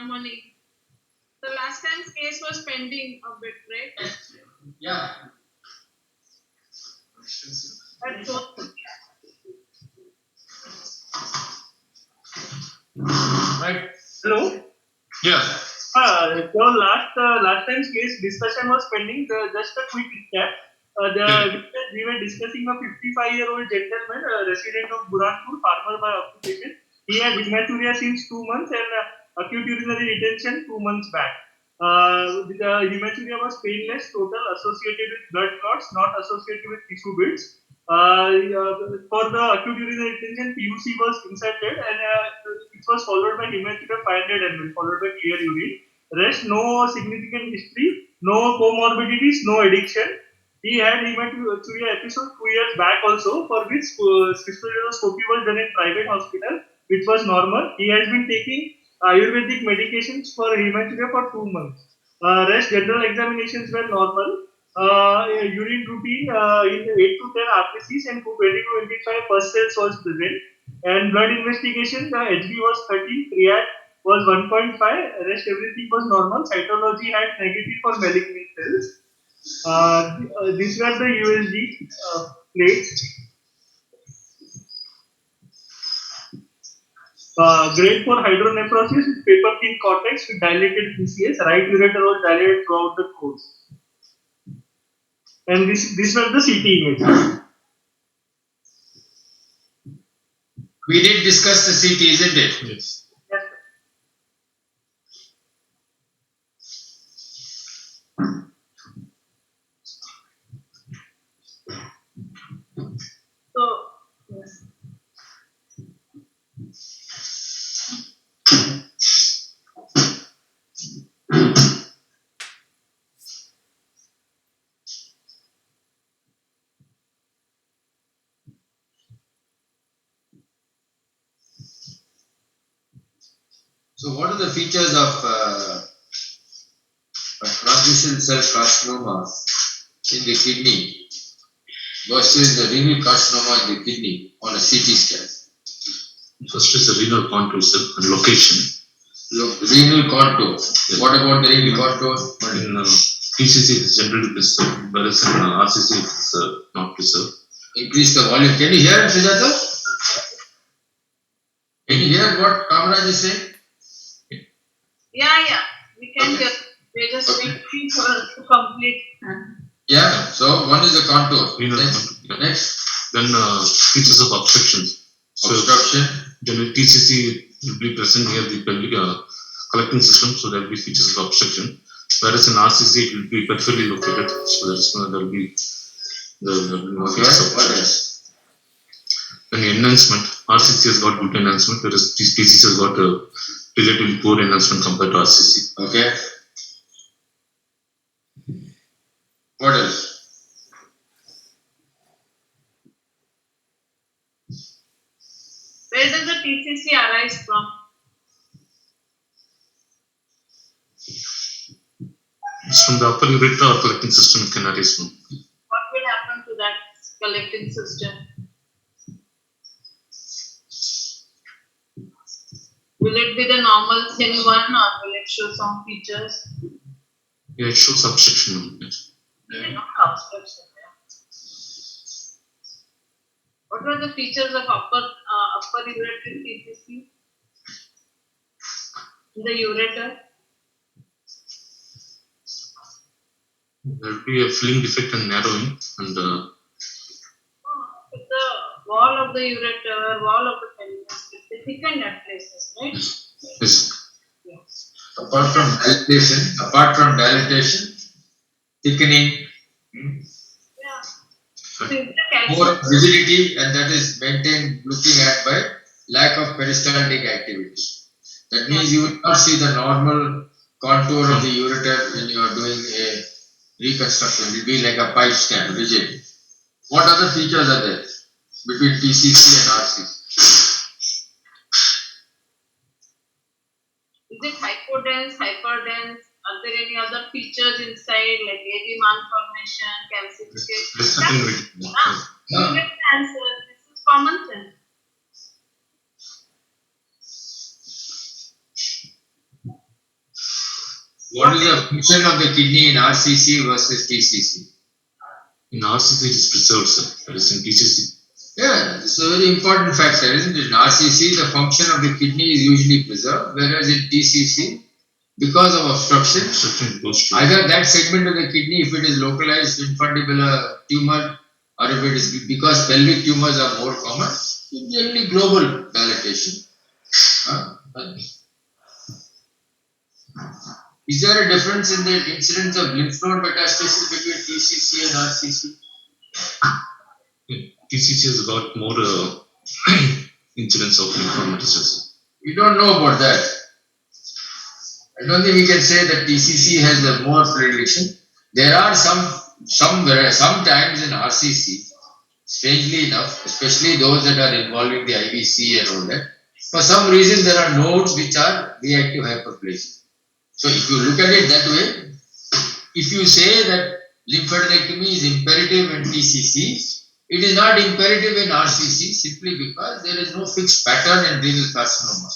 Money. The last time's case was pending a bit, right? Yeah. That's all. Right. Hello. Yeah. So last time's case discussion was pending. Just a quick recap. We were discussing a 55-year-old gentleman, resident of Buranpur, farmer by occupation. He had hematuria since 2 months and acute urinary retention 2 months back. The hematuria was painless, total, associated with blood clots, not associated with tissue builds. For the acute urinary retention, PUC was inserted and it was followed by hematuria 500 ml, followed by clear urine. Rest, no significant history, no comorbidities, no addiction. He had hematuria episode 2 years back also, for which cystoscopy was done in private hospital, which was normal. He has been taking Ayurvedic medications for hematuria for 2 months. Rest general examinations were normal. Urine routine in 8 to 10 RPCs and 20 to 25 first cells was present. And blood investigation, the HB was 30, creat was 1.5, rest everything was normal. Cytology had negative for malignant cells. These were the USG plates. Grade for hydronephrosis with paper thin cortex with dilated PCS, right ureter was dilated throughout the course. And these were the CT images. We did discuss the CT, isn't it? Yes. So, yes. So, what are the features of transmission cell carcinoma in the kidney versus the renal carcinoma in the kidney on a CT scan? First is the renal contour cell and location. Look, renal contour. Yes. What about the renal contour? In TCC it is generally preserved, whereas in RCC it is not preserved. Increase the volume. Can you hear him, Sujata? Can you hear what Kamaraj is saying? Yeah, we can just we're just waiting for to complete. Yeah. So one is the contour. Renal Next. contour. Yeah. Next. Then features of obstructions. So Obstruction. Generally TCC will be present near the pelvic collecting system, so there will be features of obstruction. Whereas in RCC it will be peripherally located, so there will be no features of obstruction. Then the enhancement, RCC has got good enhancement, whereas TCC has got a relatively poor enhancement compared to RCC. Okay. What else? Where does the TCC arise from? It's from the upper ureter or collecting system it can arise from. What will happen to that collecting system? Will it be the normal thin one or will it show some features? Yeah, it shows obstruction. Not obstruction. What were the features of upper ureter TCC? In the ureter? There will be a filling defect and narrowing, and the wall of the ureter, wall of the pelvis, it's thickened at places, right? yes. Yeah. Apart from dilatation, thickening, Yeah. So more rigidity, and that is maintained looking at by lack of peristaltic activity. That means you will not see the normal contour of the ureter when you are doing a reconstruction. It will be like a pipe scan, rigid. What other features are there between TCC and RCC? Is it hypodense, hyperdense? Are there any other features inside like AV malformation, calcification? You get the answer. This is common sense. What is the function of the kidney in RCC versus TCC? In RCC, it is preserved, sir. Whereas in TCC, Yeah, it's a very important factor, isn't it? In RCC, the function of the kidney is usually preserved, whereas in TCC, because of obstruction, obstruction goes to either that segment of the kidney, if it is localized infundibular tumor, or if it is because pelvic tumors are more common, generally global dilatation. Is there a difference in the incidence of lymph node metastasis between TCC and RCC? TCC has got more incidence of lymph node metastasis. We don't know about that. I don't think we can say that TCC has a more predilection. There are sometimes in RCC, strangely enough, especially those that are involving the IVC and all that, for some reason there are nodes which are reactive hyperplasia. So if you look at it that way, if you say that lymphadenectomy is imperative in TCC, it is not imperative in RCC simply because there is no fixed pattern in renal carcinoma.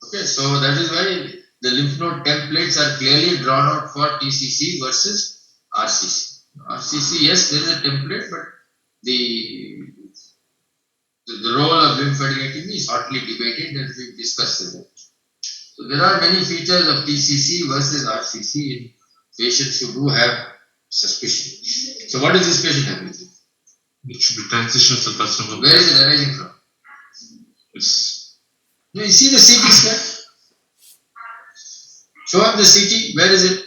Okay, so that is why the lymph node templates are clearly drawn out for TCC versus RCC. RCC, yes, there is a template, but the role of lymphadenectomy is hotly debated and we discussed it. So there are many features of TCC versus RCC in patients who do have suspicion. So what does this patient have with it? It should be transitional cell carcinoma. Where is it arising from? It's You see the CT scan? Show up the CT. Where is it?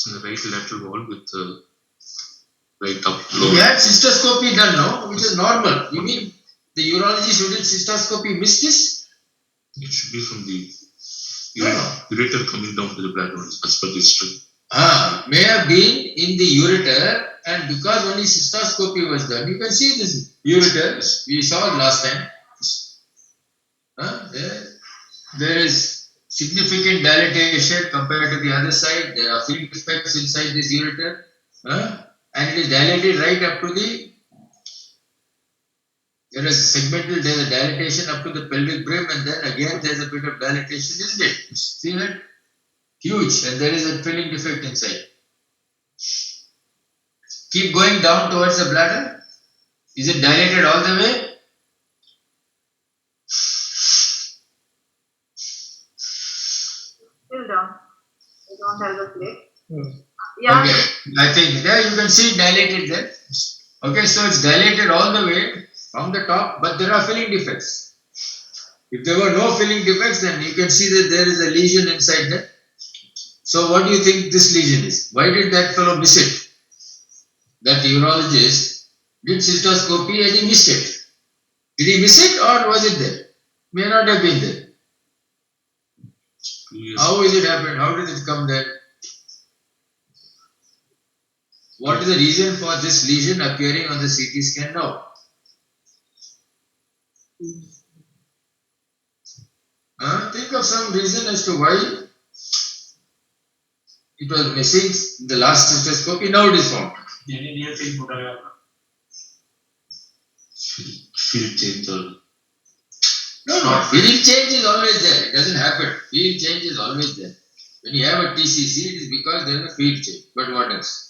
in the right lateral wall with the right up You lower. had cystoscopy done, no? Which is normal. You mean the urologist who did cystoscopy missed this? It should be from the No. ureter coming down to the bladder as per the history. May have been in the ureter, and because only cystoscopy was done, you can see this ureter. We saw it last time. There is significant dilatation compared to the other side. There are filling defects inside this ureter, and it is dilated right up to the. There is a segmental, there is a dilatation up to the pelvic brim, and then again there is a bit of dilatation, isn't it? See that? Huge, and there is a filling defect inside. Keep going down towards the bladder. Is it dilated all the way? Still down. I don't have the plate. Yeah. Okay, I think there you can see it dilated there. Okay, so it's dilated all the way from the top, but there are filling defects. If there were no filling defects, then you can see that there is a lesion inside there. So what do you think this lesion is? Why did that fellow miss it? That urologist did cystoscopy and he missed it. Did he miss it or was it there? May not have been there. 2 years. How is it happened? How did it come there? What is the reason for this lesion appearing on the CT scan now? Think of some reason as to why it was missing in the last cystoscopy. Now it is found. Field change or No. Field change is always there. It doesn't happen. Field change is always there. When you have a TCC, it is because there is a field change. But what else?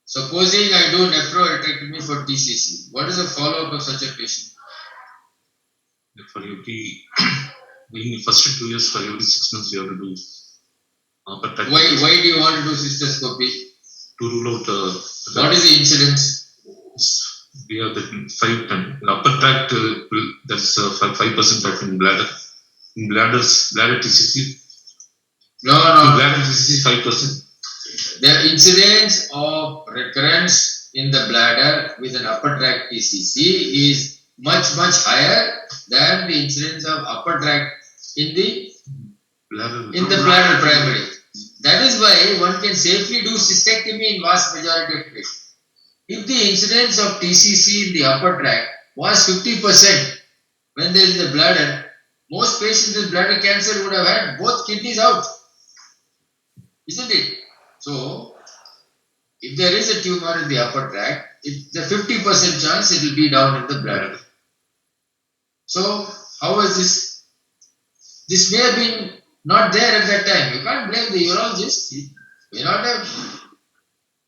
Supposing I do nephrorectomy for TCC, what is the follow-up of such a patient? for every in the first 2 years, for every 6 months you have to do upper tract Why do you want to do cystoscopy? to rule out What is the incidence? we have that 5 times upper tract that's 5% of in bladder. In bladder TCC No. bladder TCC 5%. The incidence of recurrence in the bladder with an upper tract TCC is much higher than the incidence of upper tract in the bladder primary. That is why one can safely do cystectomy in vast majority of cases. If the incidence of TCC in the upper tract was 50% when there is the bladder, most patients with bladder cancer would have had both kidneys out. Isn't it? So, if there is a tumor in the upper tract, the 50% chance it will be down in the bladder. So how was this? This may have been not there at that time. You can't blame the urologist. It may not have.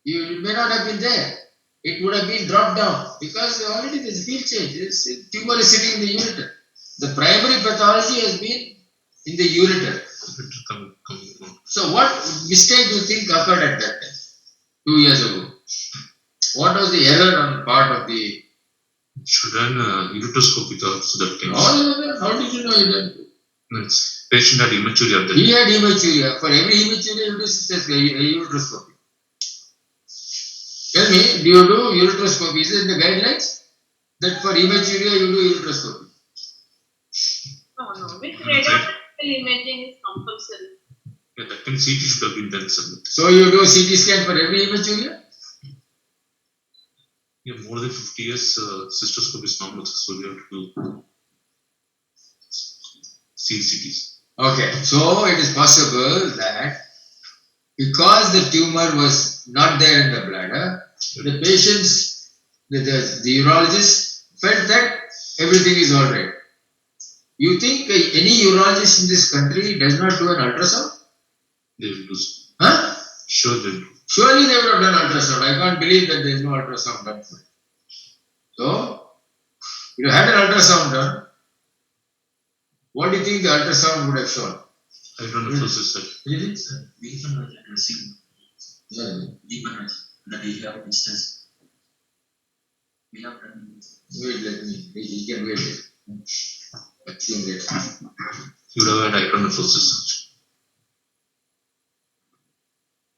You may not have been there. It would have been dropped down because already there's field change. This tumor is sitting in the ureter. The primary pathology has been in the ureter. So what mistake do you think occurred at that time, 2 years ago? What was the error on the part of the... Should run ureteroscopy so that can... How did you know you done? Patient had hematuria. He had hematuria. For every hematuria, you do ureteroscopy. Tell me, do you do ureteroscopy? Is it in the guidelines that for hematuria you do ureteroscopy? No. With radiological imaging is compulsory. Yeah, that can CT should have been done. So you do CT scan for every hematuria? Yeah, more than 50 years, cystoscopy is normal, so we have to do CTs. Okay, so it is possible that because the tumor was not there in the bladder, the patients, the urologist felt that everything is alright. You think any urologist in this country does not do an ultrasound? They will do. Huh? Sure they will. Surely they would have done ultrasound. I can't believe that there is no ultrasound done for it. So, you had an ultrasound done. What do you think the ultrasound would have shown? I don't know if this is Really? We can addressing deeper that we have instance. We have done. Wait, let me. He can wait. Assume that. you would have had hydronephrosis.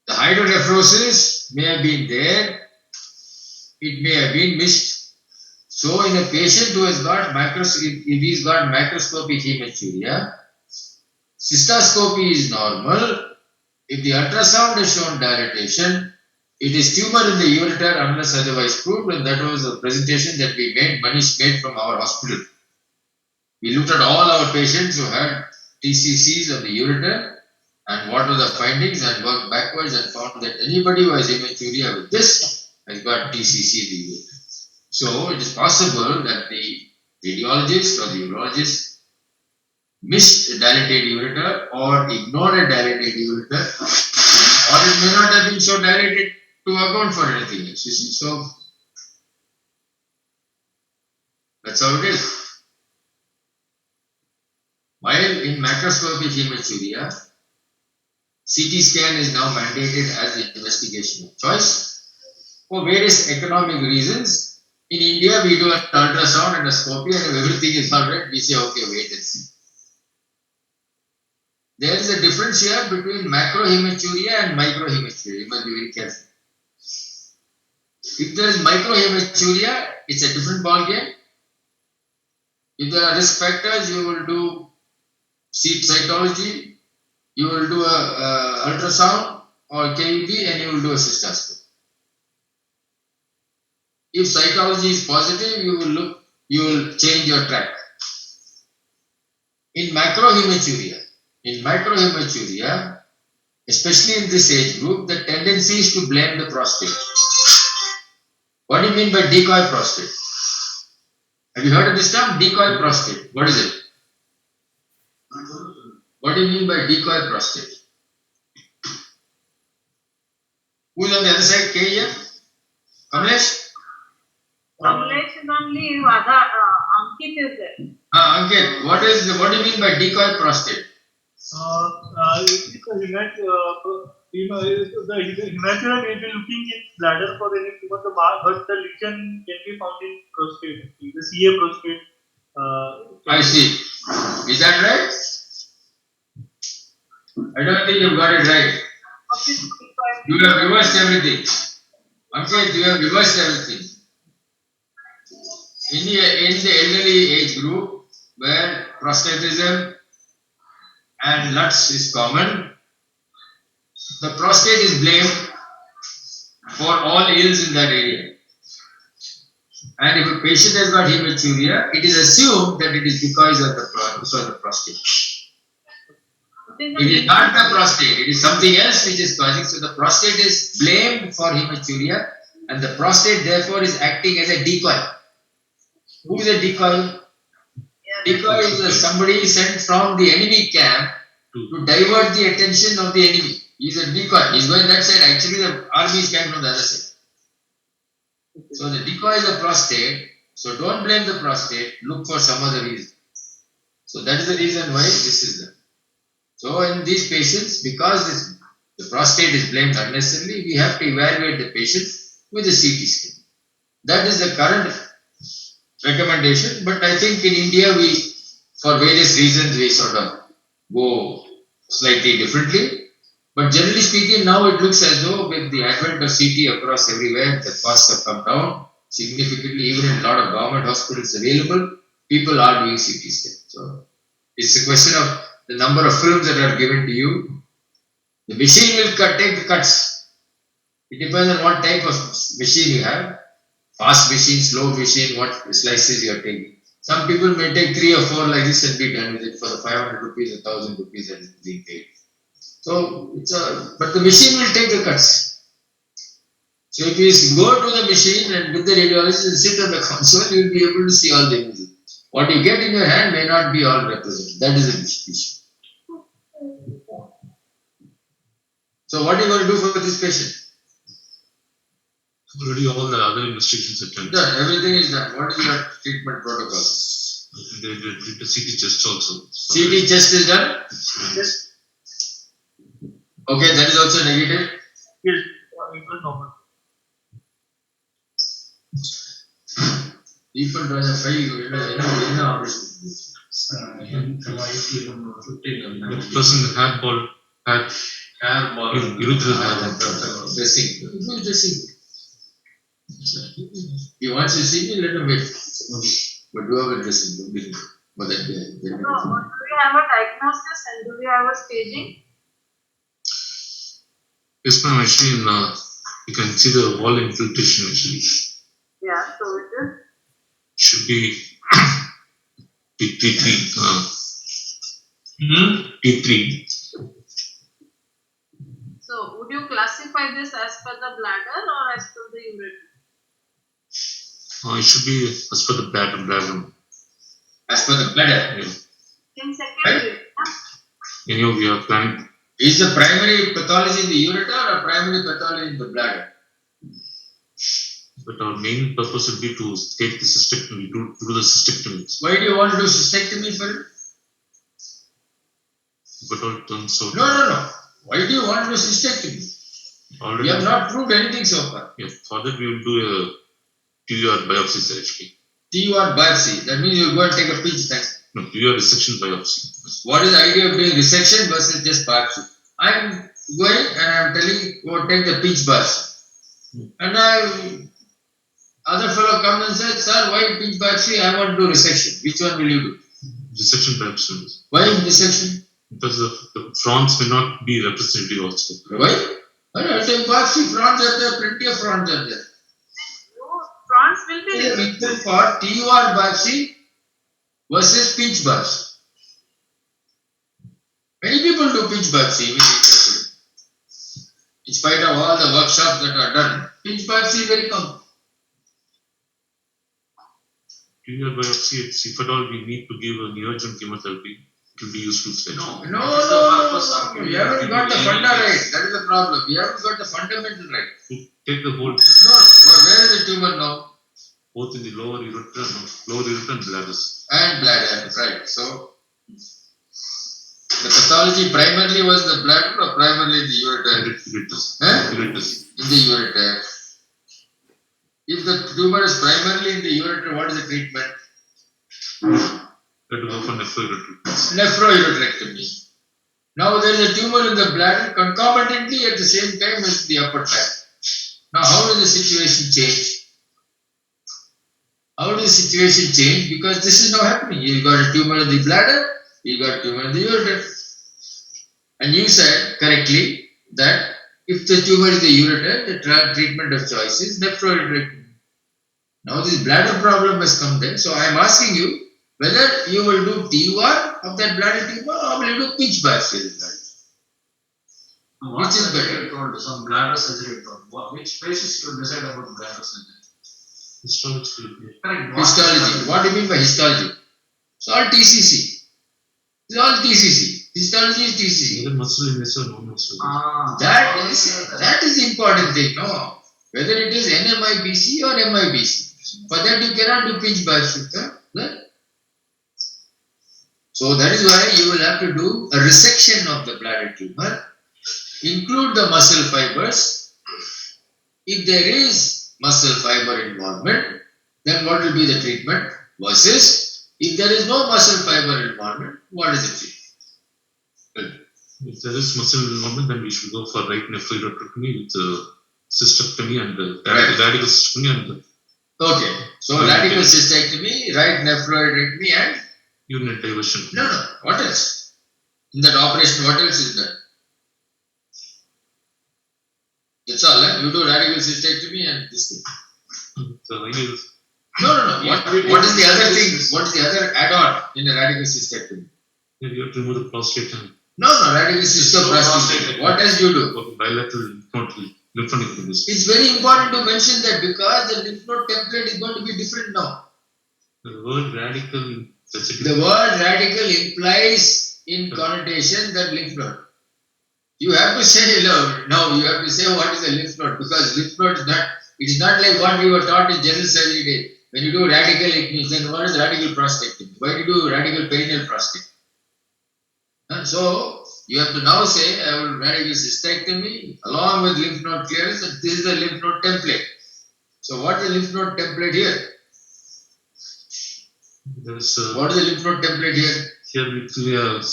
The hydronephrosis may have been there. It may have been missed. So, in a patient who has got if he's got microscopic hematuria, cystoscopy is normal. If the ultrasound has shown dilatation, it is tumor in the ureter unless otherwise proved, and that was a presentation that we made, Manish made from our hospital. We looked at all our patients who had TCCs of the ureter and what were the findings and worked backwards and found that anybody who has hematuria with this has got TCC in the ureter. So it is possible that the radiologist or the urologist missed a dilated ureter or ignored a dilated ureter, or it may not have been so dilated to account for anything else. You see? So that's how it is. While in macroscopic hematuria, CT scan is now mandated as the investigation of choice for various economic reasons. In India, we do an ultrasound and a scopy, and if everything is alright, we say, okay, wait and see. There is a difference here between macrohematuria and microhematuria. You must be very careful. If there is microhematuria, it's a different ballgame. If there are risk factors, you will do cytology, you will do a ultrasound or KUB, and you will do a cystoscopy. If cytology is positive, you will change your track. In microhematuria, especially in this age group, the tendency is to blame the prostate. What do you mean by decoy prostate? Have you heard of this term? Decoy prostate. What is it? What do you mean by decoy prostate? Who's on the other side? K here? Kamlesh? Kamlesh is only Ankit is there. Ankit, what do you mean by decoy prostate? The hematuria may be looking in bladder for any tumor, but the lesion can be found in prostate, the CA prostate. I see. Is that right? I don't think you've got it right. You have reversed everything. Ankit, you have reversed everything. In the elderly age group where prostatism and LUTS is common, the prostate is blamed for all ills in that area. And if a patient has got hematuria, it is assumed that it is because of the prostate. It is not the prostate, it is something else which is causing. So the prostate is blamed for hematuria, and the prostate therefore is acting as a decoy. Who is a decoy? Yeah, Decoy is somebody sent from the enemy camp to divert the attention of the enemy. He's a decoy. He's going that side. Actually, the army is coming from the other side. So the decoy is a prostate. So don't blame the prostate. Look for some other reason. So that is the reason why this is done. So in these patients, because the prostate is blamed unnecessarily, we have to evaluate the patient with a CT scan. That is the current recommendation. But I think in India, for various reasons, we sort of go slightly differently. But generally speaking, now it looks as though with the advent of CT across everywhere, the costs have come down significantly. Even in a lot of government hospitals available, people are doing CT scan. So it's a question of the number of films that are given to you. The machine will take the cuts. It depends on what type of machine you have. Fast machine, slow machine, what slices you are taking. Some people may take 3 or 4 like this and be done with it for the 500 rupees, 1,000 rupees that is being paid. So but the machine will take the cuts. So if you go to the machine and with the radiologist and sit on the console, you will be able to see all the images. What you get in your hand may not be all represented. That is the issue. So what are you going to do for this patient? Already all the other investigations are done. Done. Everything is done. What is your treatment protocol? They did the CT chest also. CT chest is done? Yes. Okay, that is also negative. Yes. It was normal. People don't have failure. The person had urethral hair ball. Dressing. Who is dressing? He wants to see me, let him wait. But do have a dressing. Don't be for that guy. So, do we have a diagnosis and do we have a staging? Yes, ma'am. Actually, you can see the wall infiltration actually. Yeah, so it is. Should be T3. T3. So, would you classify this as per the bladder or as per the ureter? It should be as per the bladder. As per the bladder. Yeah. In secondary. Anyhow, we are planning. Is the primary pathology in the ureter or primary pathology in the bladder? But our main purpose would be to take the cystectomy, do the cystectomy. Why do you want to do cystectomy for it? But all turns out. No. Why do you want to do cystectomy? Already. We have not proved anything so far. Yeah, for that we will do a TUR biopsy surgery. TUR biopsy. That means you go and take a pinch test. No, TUR resection biopsy. What is the idea of doing resection versus just biopsy? I am going and I am telling you, go take the pinch biopsy. And other fellow comes and says, sir, why pinch biopsy? I want to do resection. Which one will you do? Resection biopsy. Why resection? Because the fronts may not be representative also. Why? I don't take biopsy, fronts are there, plenty of fronts are there. No, fronts will be The reason for TUR biopsy versus pinch biopsy. Many people do pinch biopsy immediately. In spite of all the workshops that are done, pinch biopsy is very common. TUR biopsy, if at all we need to give a neoadjuvant chemotherapy, it will be useful stage. No. We haven't got the funda right. That is the problem. We haven't got the fundamental right. To take the whole, Where is the tumor now? both in the lower ureter and bladders. And bladder, right. So, the pathology primarily was the bladder or primarily the ureter? Ureters. In the ureter. If the tumor is primarily in the ureter, what is the treatment? That will go for nephroureterectomy. Nephroureterectomy. Now there is a tumor in the bladder concomitantly at the same time as the upper tract. Now how does the situation change? How does the situation change? Because this is now happening. You got a tumor in the bladder, you got a tumor in the ureter. And you said correctly that if the tumor is the ureter, the treatment of choice is nephroureterectomy. Now this bladder problem has come there. So I am asking you whether you will do TUR of that bladder tumor or will you do pinch biopsy of that? Which is better? Some bladder surgery. Which basis you decide about bladder surgery? Histology. Correct. Histology. What do you mean by histology? It's all TCC. It's all TCC. Histology is TCC. Whether muscle invasive or non-muscle. That is the important thing, no? Whether it is NMIBC or MIBC. For that you cannot do pinch biopsy. Right? So that is why you will have to do a resection of the bladder tumor, include the muscle fibers. If there is muscle fiber involvement, then what will be the treatment? Versus if there is no muscle fiber involvement, what is the treatment? If there is muscle involvement, then we should go for right nephroidectomy with cystectomy and radical cystectomy and okay, so radical cystectomy, right nephroidectomy and urinary diversion. no. What else? In that operation, what else is there? That's all. You do radical cystectomy and this thing. So ideal. No. What is the other thing? What is the other add-on in a radical cystectomy? You have to remove the prostate and No, radical cystectomy. What else you do? bilateral lymphatic lymphomas. It's very important to mention that because the lymph node template is going to be different now. The word radical. The word radical implies in connotation that lymph node. You have to say now you have to say what is a lymph node, because lymph node is not, it is not like what we were taught in general surgery day. When you do radical, it means then what is radical prostatectomy? Why do you do radical perineal prostate? So you have to now say I will radical cystectomy along with lymph node clearance, and this is the lymph node template. So what is the lymph node template here? What is the lymph node template here? Here we have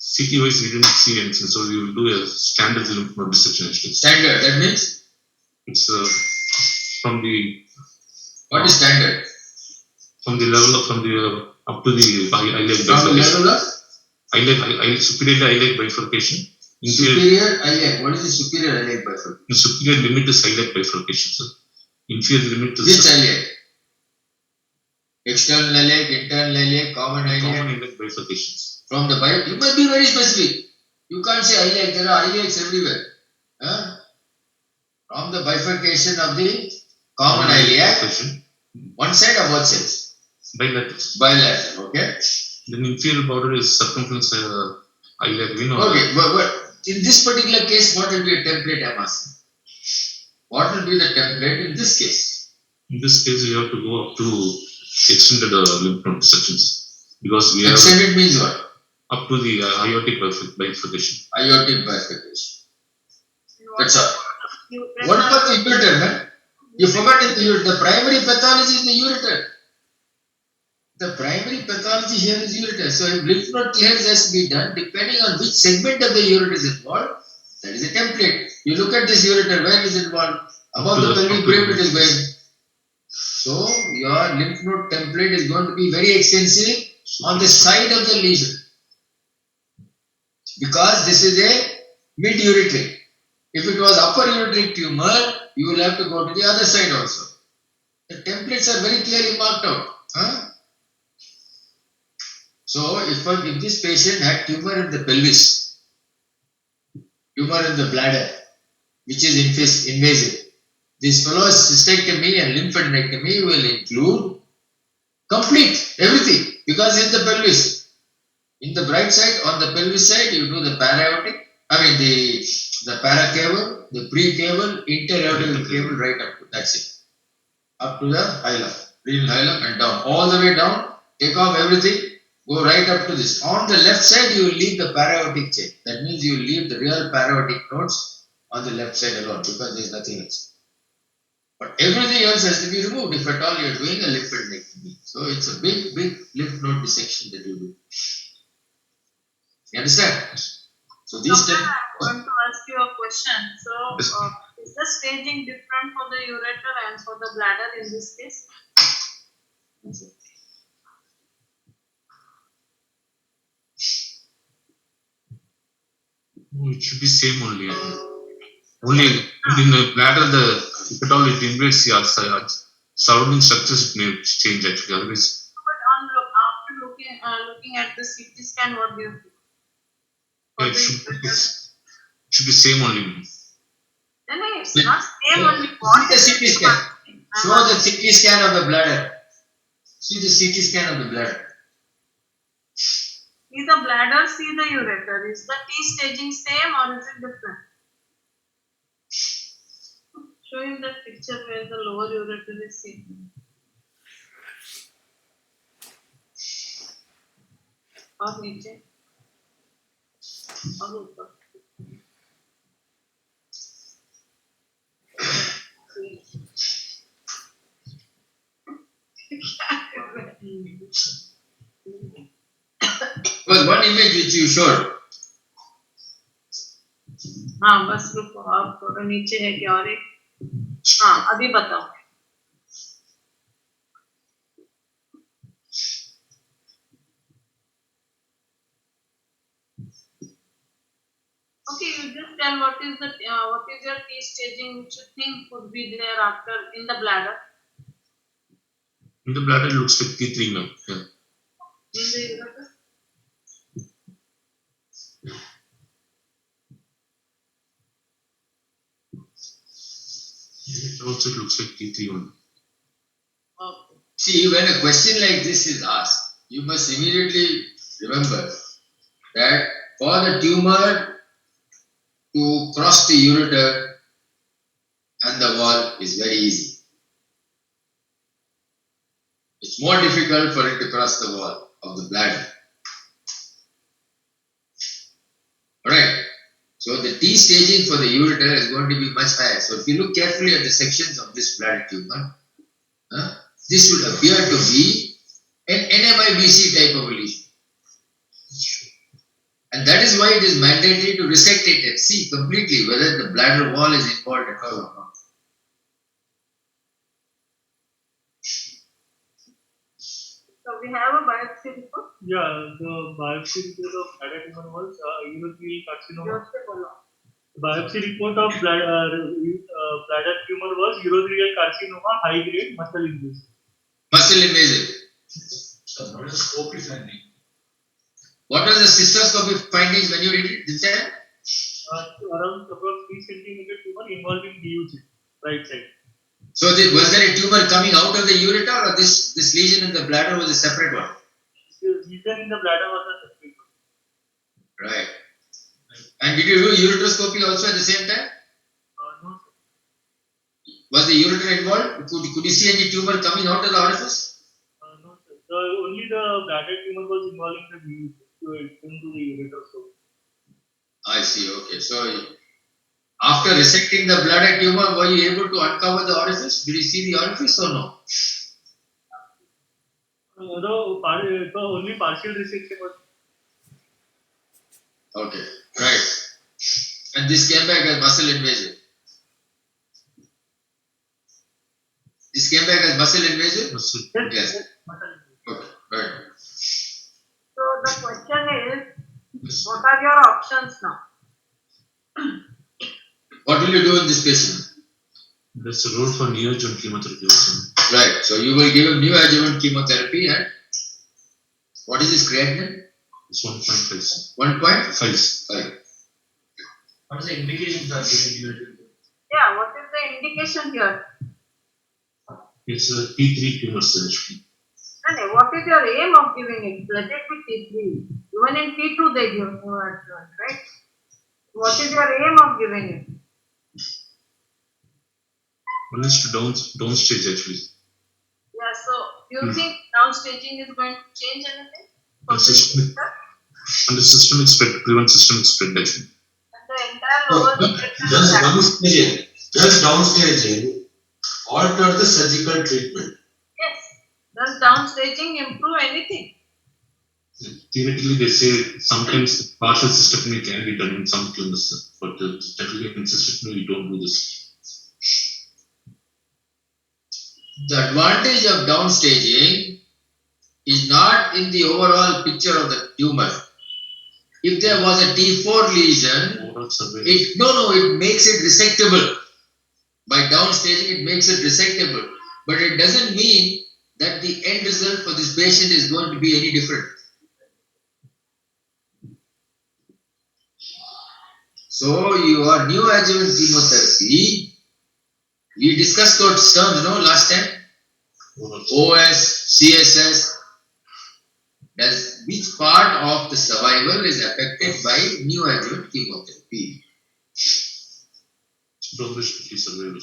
CT wise we didn't see anything, so we will do a standard lymph node dissection actually. Standard, that means? It's from the. What is standard? From the level of, from the up to the iliac bifurcation. From the level of? Superior iliac bifurcation. Superior iliac. What is the superior iliac bifurcation? The superior limit is iliac bifurcation, sir. Inferior limit is. Which iliac? External iliac, internal iliac, common iliac. Common iliac bifurcations. From the you must be very specific. You can't say iliac. There are iliacs everywhere. From the bifurcation of the common iliac, one side or both sides? Bilateral. Bilateral, okay. The inferior border is circumference iliac vein. Okay, but in this particular case, what will be a template I'm asking? What will be the template in this case? In this case, you have to go up to extended lymph node dissections, because we have. Extended means what? Up to the aortic bifurcation. Aortic bifurcation. That's all. What about the ureter, man? You forgot the primary pathology is the ureter. The primary pathology here is ureter. So if lymph node clearance has to be done, depending on which segment of the ureter is involved, that is a template. You look at this ureter, where is it involved? Above the pelvic brim it is going. So your lymph node template is going to be very extensive on the side of the lesion, because this is a mid-ureteric. If it was upper ureteric tumor, you will have to go to the other side also. The templates are very clearly marked out. So if this patient had tumor in the pelvis, tumor in the bladder, which is invasive, this fellow's cystectomy and lymphadenectomy will include complete everything, because it's the pelvis. In the right side, on the pelvis side, you do the para-aortic, the para-cable, the pre-cable, inter-aortic cable, right up to, that's it. Up to the hilum, renal hilum and down. All the way down, take off everything, go right up to this. On the left side, you will leave the para-aortic chain. That means you will leave the real para-aortic nodes on the left side alone, because there is nothing else. But everything else has to be removed if at all you are doing a lymphadenectomy. So it's a big lymph node dissection that you do. You understand? So these Doctor, I want to ask you a question. So is the staging different for the ureter and for the bladder in this case? No, it should be same only. Only in the bladder, if at all it invades the surrounding structures, it may change actually. Otherwise. But after looking at the CT scan, what do you think? It should be same only. Then it's not same only. See the CT scan. Show the CT scan of the bladder. See the CT scan of the bladder. See the bladder, see the ureter. Is the T staging same or is it different? Show him that picture where the lower ureter is seen. और नीचे और ऊपर was one image which you showed. हाँ बस रुको और थोड़ा नीचे है क्या और एक हाँ अभी बताओ Okay, you just tell what is your T staging which you think could be there after in the bladder. In the bladder, it looks like T3, ma'am. Yeah. In the ureter. It also looks like T3 only. Okay. See, when a question like this is asked, you must immediately remember that for the tumor to cross the ureter and the wall is very easy. It's more difficult for it to cross the wall of the bladder. Alright, so the T staging for the ureter is going to be much higher. So if you look carefully at the sections of this bladder tumor, this would appear to be an NMIBC type of a lesion. And that is why it is mandatory to resect it and see completely whether the bladder wall is involved at all or not. So we have a biopsy report. Yeah, the biopsy report of bladder tumor was urothelial carcinoma. The biopsy report of bladder tumor was urothelial carcinoma, high grade, muscle invasive. Muscle invasive. So, what is the scope finding? What was the cystoscopy findings when you did it this time? Around about 3 centimeter tumor involving DUC, right side. So was there a tumor coming out of the ureter or this lesion in the bladder was a separate one? The lesion in the bladder was a separate one. Right. And did you do ureteroscopy also at the same time? No, sir. Was the ureter involved? Could you see any tumor coming out of the orifice? No, sir. Only the bladder tumor was involving the DUC. So it went to the ureteroscope. I see, okay. So after resecting the bladder tumor, were you able to uncover the orifice? Did you see the orifice or no? Only partial resection was. Okay, right. And this came back as muscle invasive. This came back as muscle invasive? Muscle. Yes. Okay, right. So the question is, what are your options now? What will you do in this patient? There's a role for neoadjuvant chemotherapy also. Right, so you will give him neoadjuvant chemotherapy and what is his creatinine? It's 1.5. 1.5. What is the indication for giving? Yeah, what is the indication here? It's a T3 tumor cell. And what is your aim of giving it? Let it be T3. Even in T2 they give neoadjuvant, right? What is your aim of giving it? One is to downstage actually. Yeah, so do you think downstaging is going to change anything? For And this systemic, sector? and the systemic spread to prevent systemic spread actually. And the entire lower Does downstaging alter the surgical treatment? Yes. Does downstaging improve anything? Theoretically, they say sometimes partial cystectomy can be done in some tumors, but technically in cystectomy we don't do this. The advantage of downstaging is not in the overall picture of the tumor. If there was a T4 lesion, Overall survey. it makes it resectable. By downstaging, it makes it resectable. But it doesn't mean that the end result for this patient is going to be any different. So your neoadjuvant chemotherapy, we discussed those terms, last time. OS, CSS. which part of the survival is affected by neoadjuvant chemotherapy? Progression-free survival.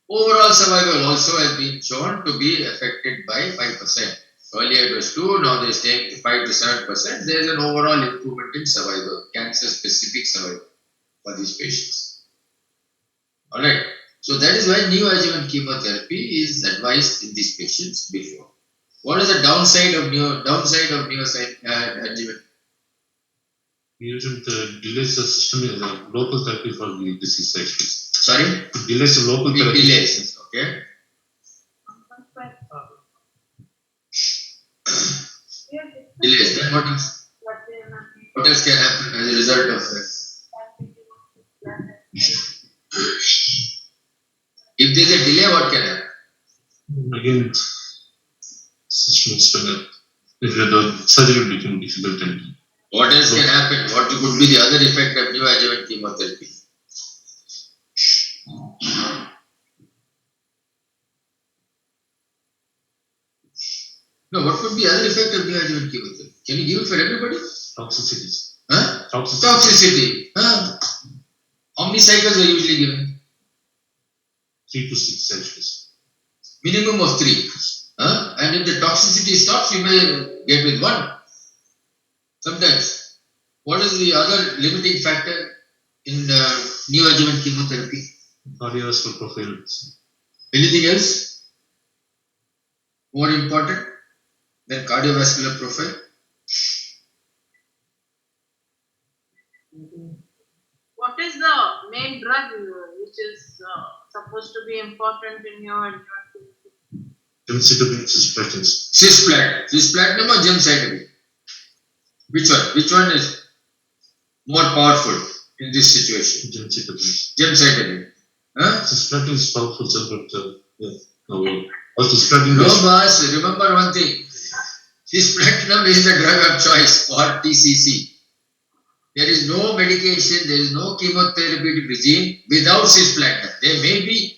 Overall survival also has been shown to be affected by 5%. Earlier it was 2, now they are saying 5 to 7%. There is an overall improvement in survival, cancer-specific survival for these patients. Alright, so that is why neoadjuvant chemotherapy is advised in these patients before. What is the downside of neoadjuvant? Neoadjuvant delays the system local therapy for the disease actually. Sorry? It delays the local It therapy. delays, okay? Delays. Then what else can happen as a result of that? If there is a delay, what can happen? Again, system is the surgery will become difficult and What else can happen? What could be the other effect of neoadjuvant chemotherapy? No, what could be other effect of neoadjuvant chemotherapy? Can you give it for everybody? toxicities. Huh? Toxicity. Toxicity. Huh? How many cycles are usually given? 3 to 6 cycles. Minimum of 3. Huh? And if the toxicity stops, you may get with 1. Sometimes. What is the other limiting factor in neoadjuvant chemotherapy? Cardiovascular profile. Anything else more important than cardiovascular profile? What is the main drug which is supposed to be important in your adjuvant? Gemcitabine, cisplatin. Cisplatin. Cisplatin or gemcitabine? Which one? Which one is more powerful in this situation? Gemcitabine. Gemcitabine. Huh? Cisplatin is powerful, sir, but also cisplatin. No, boss. Remember one thing. Cisplatin is the drug of choice for TCC. There is no medication, there is no chemotherapeutic regime without cisplatin. There may be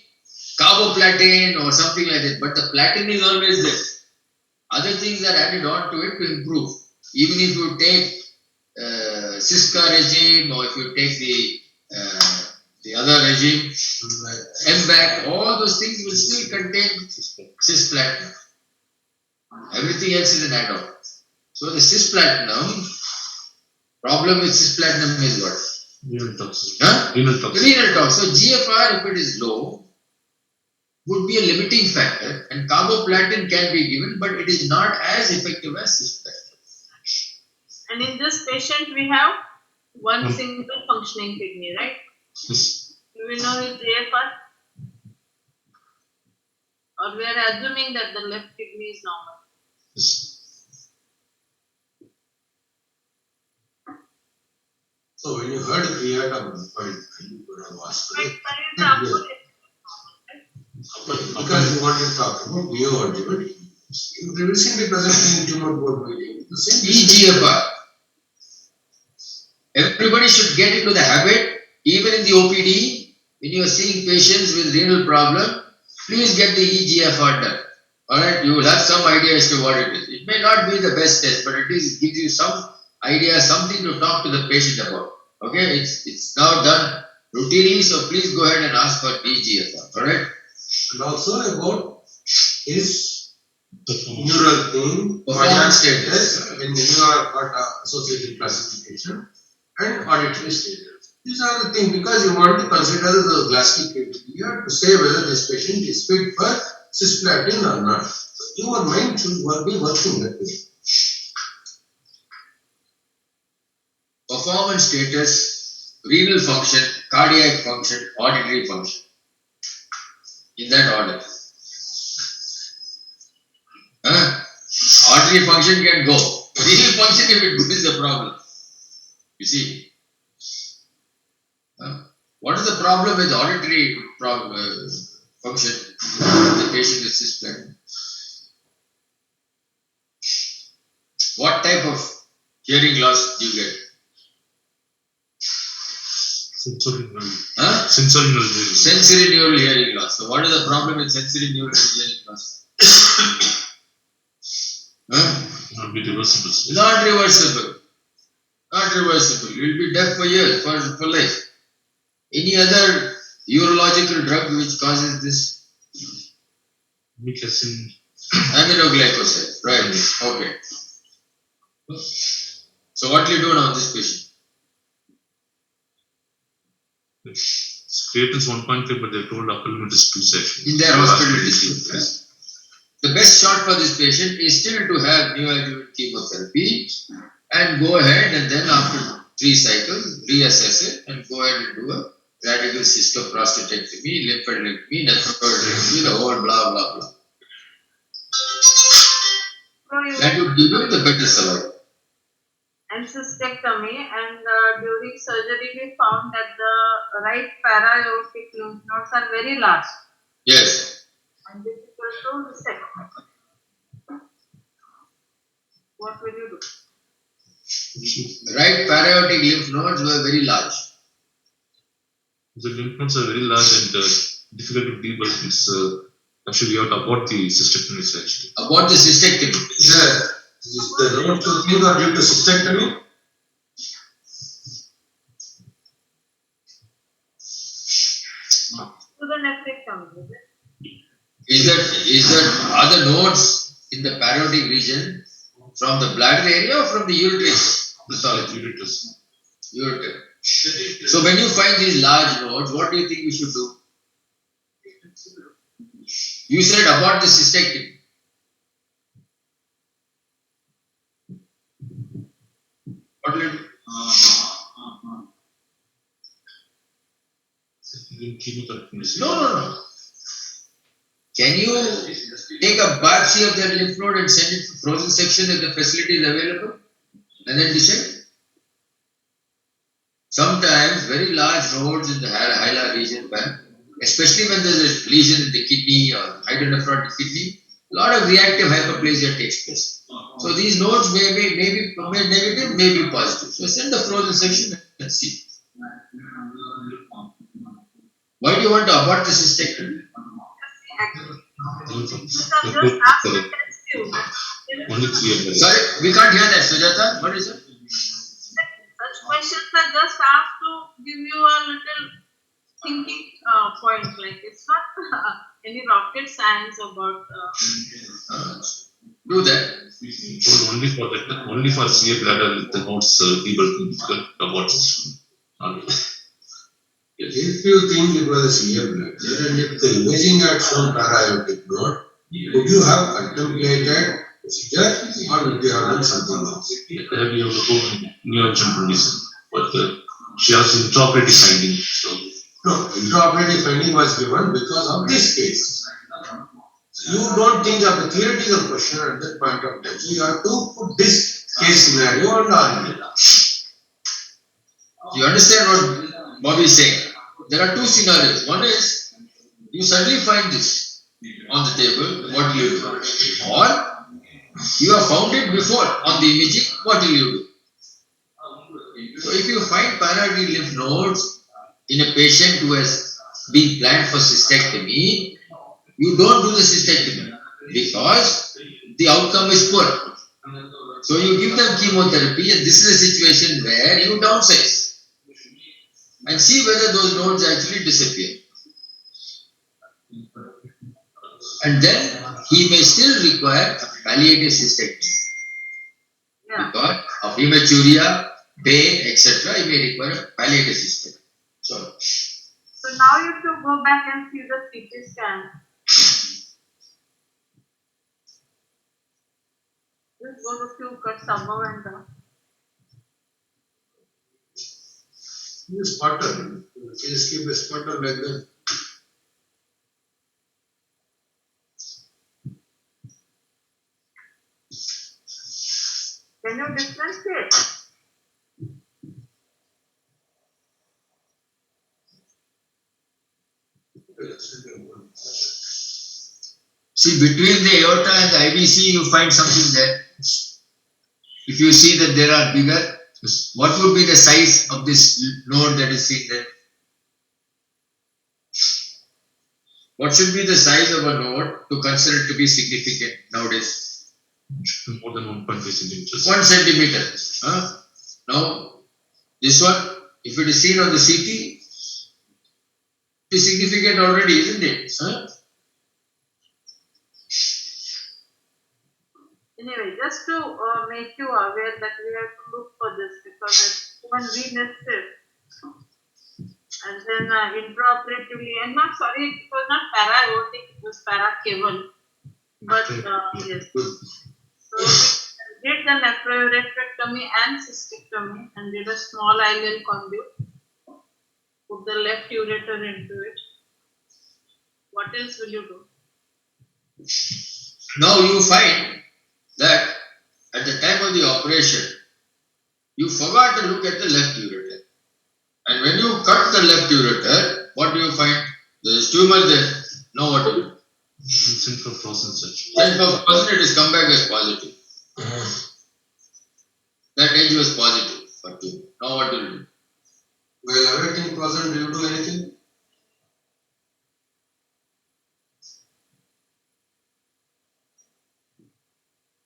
carboplatin or something like that, but the platin is always there. Other things are added on to it to improve. Even if you take Cisca regime or if you take the other regime, MVAC, all those things will still contain cisplatin. Everything else is an add-on. So the cisplatinum, problem with cisplatinum is what? Renal toxicity. Huh? Renal toxicity. Renal tox. So GFR, if it is low, would be a limiting factor, and carboplatin can be given, but it is not as effective as cisplatin. And in this patient, we have one single functioning kidney, right? Yes. Do we know his GFR? Or we are assuming that the left kidney is normal? Yes. So when you heard creatinine point, you could have asked. Because you wanted to talk about neoadjuvant. You recently presented in tumor board meeting. The same eGFR. Everybody should get into the habit, even in the OPD, when you are seeing patients with renal problem, please get the eGFR done. Alright, you will have some idea as to what it is. It may not be the best test, but at least it gives you some idea, something to talk to the patient about. Okay, it's now done routinely, so please go ahead and ask for eGFR. Alright? and also about his neural thing, Performance status. in neural associated classification and auditory status. These are the things because you want to consider the Glasgow criteria to say whether this patient is fit for cisplatin or not. So your mind should be working that way. Performance status, renal function, cardiac function, auditory function. In that order. Auditory function can go. Renal function, if it goes, is a problem. You see. What is the problem with auditory function in the patient with cisplatin? What type of hearing loss do you get? Sensory neural hearing loss. So what is the problem with sensory neural hearing loss? Not be reversible. Not reversible. Not reversible. You will be deaf for years, for life. Any other urological drug which causes this? Amikacin. Aminoglycoside. Right. Okay. So what will you do now, this patient? Creatine is 1.5, but they told upper limit is 2 sessions. In their hospital district. The best shot for this patient is still to have neoadjuvant chemotherapy and go ahead and then after 3 cycles reassess it and go ahead and do a radical cystoprostatectomy, lymphadenectomy, nephroidectomy, the whole blah blah blah. That would give you the better survival. And cystectomy, and during surgery we found that the right para-aortic lymph nodes are very large Yes. and difficult to resect. What will you do? Right para-aortic lymph nodes were very large. The lymph nodes are very large and difficult to deal with. It's actually we have to abort the cystectomy surgery. About the cystectomy. Yeah. Is the nodes to think are due to cystectomy? To the nephrectomy, is it? Is that are the nodes in the para-aortic region from the bladder area or from the ureter? Pathology. Ureter. So when you find these large nodes, what do you think we should do? You said abort the cystectomy. What will you do? No. Can you take a biopsy of that lymph node and send it to frozen section if the facility is available and then decide? Sometimes very large nodes in the hilar region, especially when there is a lesion in the kidney or hydronephrotic kidney, a lot of reactive hyperplasia takes place. So these nodes may be negative, may be positive. So send the frozen section and see. Why do you want to abort the cystectomy? Only 3 Sorry, we can't hear that, Sujata. What is it? Such questions are just asked to give you a little thinking point. Like it's not any rocket science about. Do that. Only for CA bladder the nodes people to abort system. If you think it was a CA bladder and if the imaging had shown para-aortic node, would you have contemplated procedure or would you have done something else? We have to go neoadjuvant reason, but she has intraoperative finding. So No, intraoperative finding was given because of this case. You don't think of the theoretical question at that point of time. So you have to put this case scenario on the agenda. You understand what Bobby is saying? There are 2 scenarios. One is you suddenly find this on the table, what will you do? Or you have found it before on the imaging, what will you do? So if you find para-aortic lymph nodes in a patient who has been planned for cystectomy, you don't do the cystectomy because the outcome is poor. So you give them chemotherapy, and this is a situation where you downsize and see whether those nodes actually disappear. And then he may still require palliative cystectomy. Yeah. Because of hematuria, pain, etc., he may require palliative cystectomy. So now you have to go back and see the CT scan. Just go to few cuts above and down. You spotter. Just keep a spotter like that. Can you differentiate? See, between the aorta and the IVC, you find something there. If you see that there are bigger, what would be the size of this node that is seen there? What should be the size of a node to consider it to be significant nowadays? should be more than 1.5 centimeters. 1 centimeter. Now, this one, if it is seen on the CT, it is significant already, isn't it? Anyway, just to make you aware that we have to look for this because when we missed it, and then intraoperatively, and not sorry, it was not para-aortic, it was para-cable. But yes, so we did the nephrourectomy and cystectomy and did a small ileal conduit, put the left ureter into it. What else will you do? Now you find that at the time of the operation, you forgot to look at the left ureter. And when you cut the left ureter, what do you find? There is tumor there. Now what do you do? Central frozen section. Central frozen, it has come back as positive. That edge was positive for tumor. Now what do you do? Well, everything frozen, do you do anything?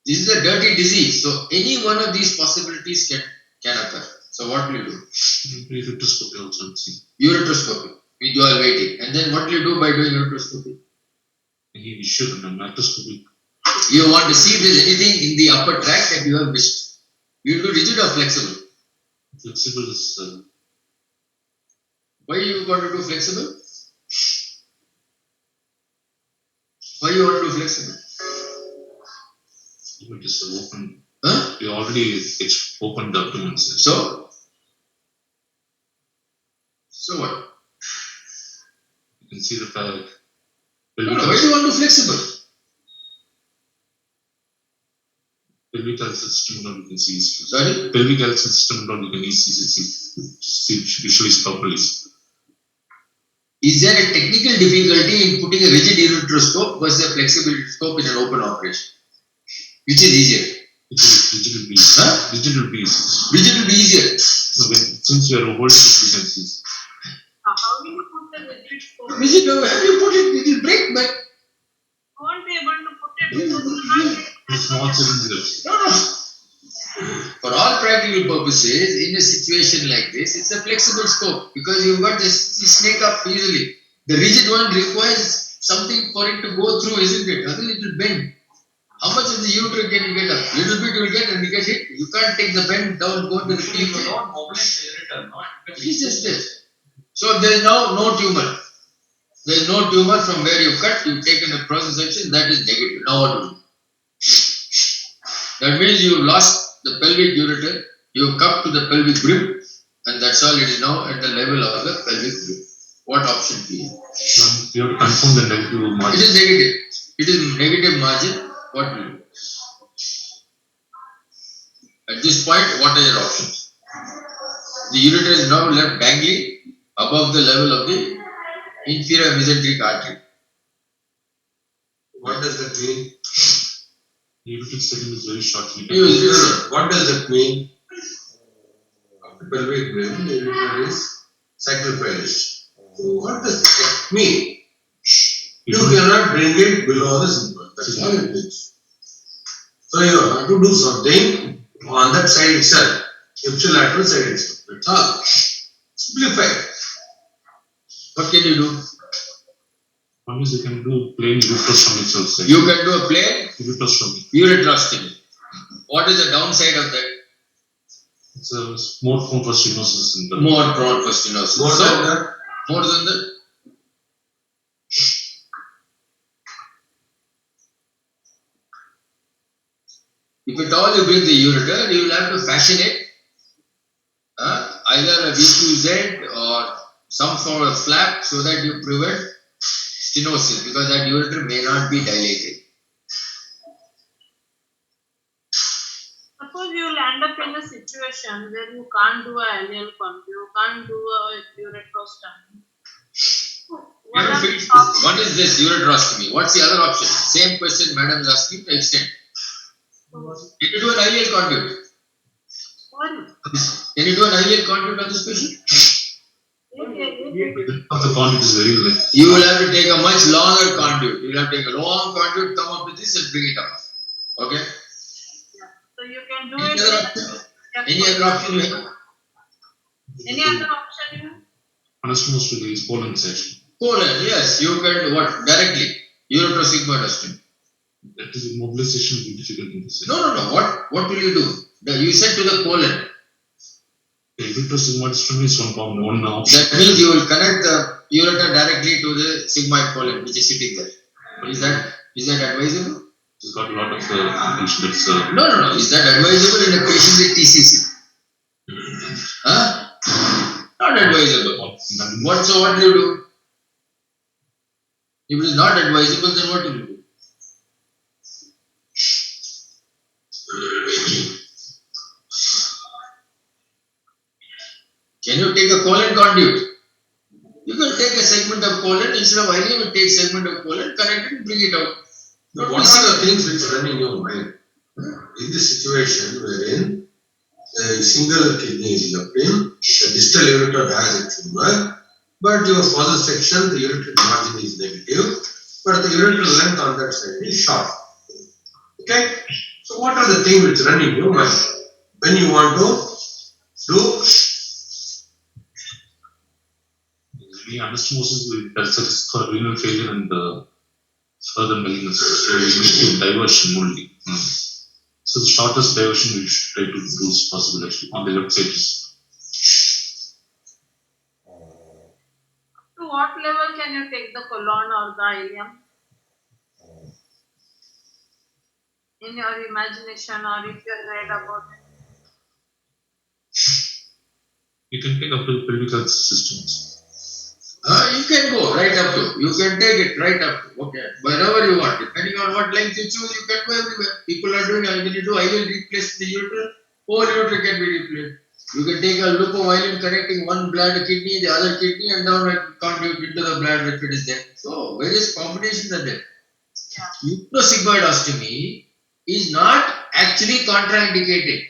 This is a dirty disease, so any one of these possibilities can occur. So what will you do? Ureteroscopy also. Ureteroscopy. We do all waiting. And then what will you do by doing ureteroscopy? We should microscopy. You want to see if there is anything in the upper tract that you have missed. You do rigid or flexible? Flexible is. Why you want to do flexible? Why you want to do flexible? It is open. Huh? We already opened the abdomen. So what? You can see the pelvic. No, why do you want to do flexible? Pelvic health system, you can see. Sorry? Pelvic health system, you can see visually properly. Is there a technical difficulty in putting a rigid ureteroscope versus a flexible ureteroscope in an open operation? Which is easier? Rigid will be easier. Huh? Rigid will be easier. Rigid will be easier. So since you are holding it, you can see. How will you put the rigid scope? Rigid, how you put it? It will break, but You won't be able to put it because you can't get The small cylinder. no. For all practical purposes, in a situation like this, it's a flexible scope because you've got this snake up easily. The rigid one requires something for it to go through, isn't it? Otherwise it will bend. How much of the ureter can you get up? Little bit you will get and you get hit. You can't take the bend down, go to the You PJ. don't mobilize the ureter, not. It's just this. So there is now no tumor. There is no tumor from where you cut, you've taken a process section, that is negative. Now what do you do? That means you lost the pelvic ureter, you have come to the pelvic brim, and that's all it is now at the level of the pelvic brim. What option do you have? You have to confirm the negative It margin. is negative. It is negative margin. What will you do? At this point, what are your options? The ureter is now left dangling above the level of the inferior mesenteric artery. What does that mean? The ureteric segment is very short. You You can use What does that mean? After pelvic brim, the ureter is sacrificed. So what does that mean? You cannot bring it below the symbol. That's all it means. So you have to do something on that side itself, ipsilateral side itself. That's all. Simplify. What can you do? One is you can do plain ureterostomy itself. You can do a plain Ureterostomy. ureterostomy. What is the downside of that? It's more prone for stenosis. More prone for stenosis. More So, than that, more than that. If at all you bring the ureter, you will have to fashion it, either a VQZ or some sort of flap so that you prevent stenosis because that ureter may not be dilated. Suppose you will end up in a situation where you can't do a ileal conduit, you can't do a ureterostomy. You have to finish this. One is this ureterostomy. What's the other option? Same question madam is asking to extend. Can you do an ileal conduit? Can you do an ileal conduit on this patient? Of the conduit is very length. You will have to take a much longer conduit. You will have to take a long conduit, come up with this and bring it up. Okay? So you can do Any it. other option? Any other option you have? Any other option you have? Anastomosis is colon section. Colon, yes, you can what directly uretrosigmoidostomy. That is mobilization will be difficult in this. No. What will you do? You said to the colon. The uretrosigmoidostomy is one option. That means you will connect the ureter directly to the sigmoid colon, which is sitting there. Is that advisable? It's got a lot of that's No. Is that advisable in a patient with TCC? Huh? Not advisable. So what will you do? If it is not advisable, then what will you do? Can you take a colon conduit? You can take a segment of colon instead of ileum, you take segment of colon, connect it and bring it out. But what are the things which run in your mind? In this situation wherein a single kidney is left in, the distal ureter has a tumor, but your further section, the ureter margin is negative, but the ureter length on that side is short. Okay? So what are the things which run in your mind when you want to do? The anastomosis that's a risk for renal failure and further malignancy. So we need to diversion only. So the shortest diversion we should try to do is possible actually on the left side. To what level can you take the colon or the ileum? In your imagination, or if you read about it? You can take up to pelvic health systems. You can go right up to. You can take it right up to. Okay. Wherever you want. Depending on what length you choose, you can go everywhere. People are doing, when you do ileal replace the ureter, whole ureter can be replaced. You can take a loop of ileum connecting one bladder kidney, the other kidney, and down and conduit into the bladder if it is there. So, various combinations are there. Yeah. Uretrosigmoidostomy is not actually contraindicated.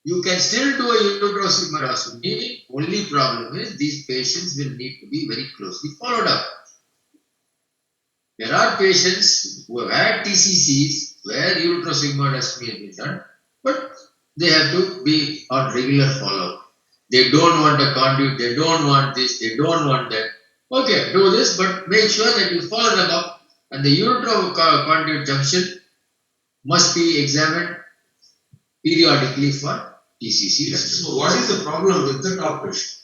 You can still do a uretrosigmoidostomy. Only problem is these patients will need to be very closely followed up. There are patients who have had TCCs where uretrosigmoidostomy has been done, but they have to be on regular follow-up. They don't want a conduit, they don't want this, they don't want that. Okay, do this, but make sure that you follow them up, and the uretero conduit junction must be examined periodically for TCC. So what is the problem with that operation?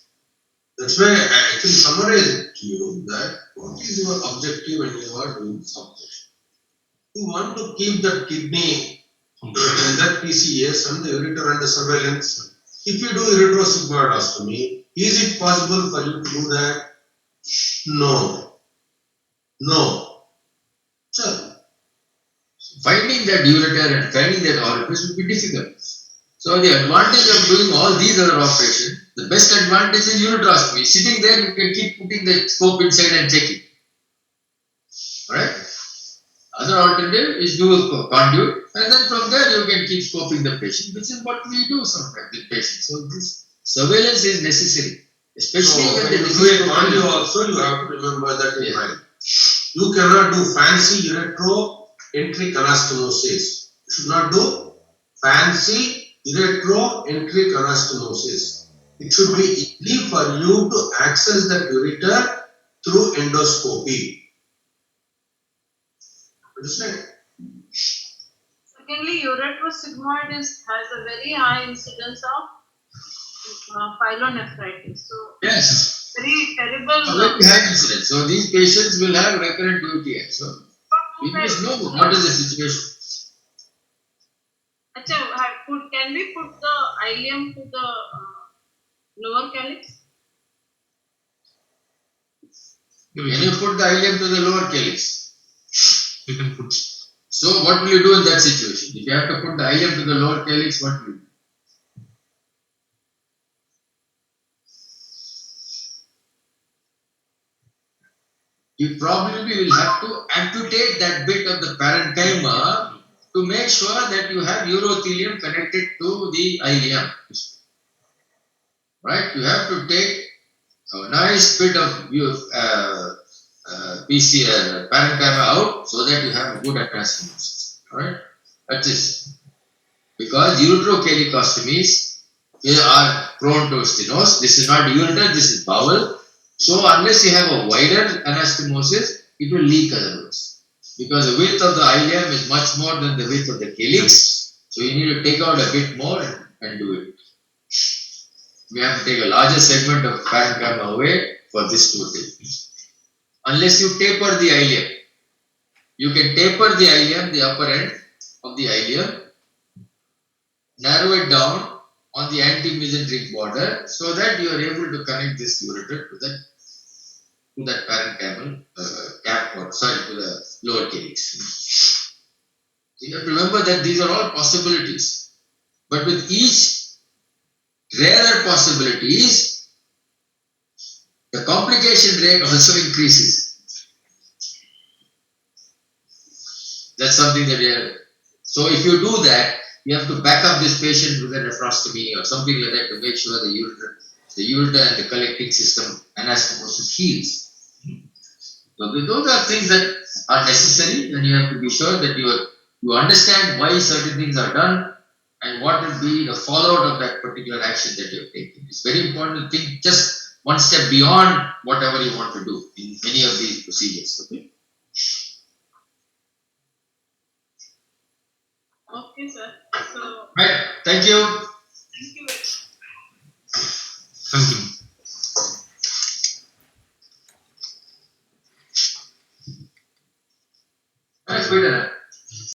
That's why I actually summarized to you that what is your objective when you are doing this operation? You want to keep that kidney and that PCS and the ureter under surveillance. If you do uretrosigmoidostomy, is it possible for you to do that? No. So, finding that ureter and finding that orifice would be difficult. So the advantage of doing all these other operations, the best advantage is ureteroscopy. Sitting there, you can keep putting the scope inside and checking. Alright? Other alternative is do a conduit, and then from there you can keep scoping the patient, which is what we do sometimes with patients. So this surveillance is necessary, especially so when when the you do disease a conduit also, you have to remember that in mind. You cannot do fancy ureteroenteric anastomosis. You should not do fancy ureteroenteric anastomosis. It should be easy for you to access the ureter through endoscopy. Understand? Secondly, uretrosigmoid has a very high incidence of pyelonephritis. So yes, very terrible. a very high incidence. So these patients will have recurrent UTI. So we must know what is the situation. Can we put the ileum to the lower calyx? Can you put the ileum to the lower calyx? You can put. So what will you do in that situation? If you have to put the ileum to the lower calyx, what will you do? You probably will have to amputate that bit of the parenchyma to make sure that you have urothelium connected to the ileum. Right? You have to take a nice bit of parenchyma out so that you have a good anastomosis. Alright? That's it. Because ureterochelicostomies are prone to stenosis. This is not ureter, this is bowel. So unless you have a wider anastomosis, it will leak otherwise. Because the width of the ileum is much more than the width of the calyx. So you need to take out a bit more and do it. We have to take a larger segment of parenchyma away for this to take place. Unless you taper the ileum. You can taper the ileum, the upper end of the ileum, narrow it down on the anti-mesenteric border so that you are able to connect this ureter to that parenchymal cap, or to the lower calyx. So you have to remember that these are all possibilities. But with each rarer possibilities, the complication rate also increases. That's something that you have. So if you do that, you have to back up this patient with a nephrostomy or something like that to make sure the ureter and the collecting system anastomosis heals. So those are things that are necessary, and you have to be sure that you understand why certain things are done and what will be the fallout of that particular action that you have taken. It's very important to think just one step beyond whatever you want to do in many of these procedures. Okay. Okay, sir. So, Right. Thank you. thank you very much. Thank you.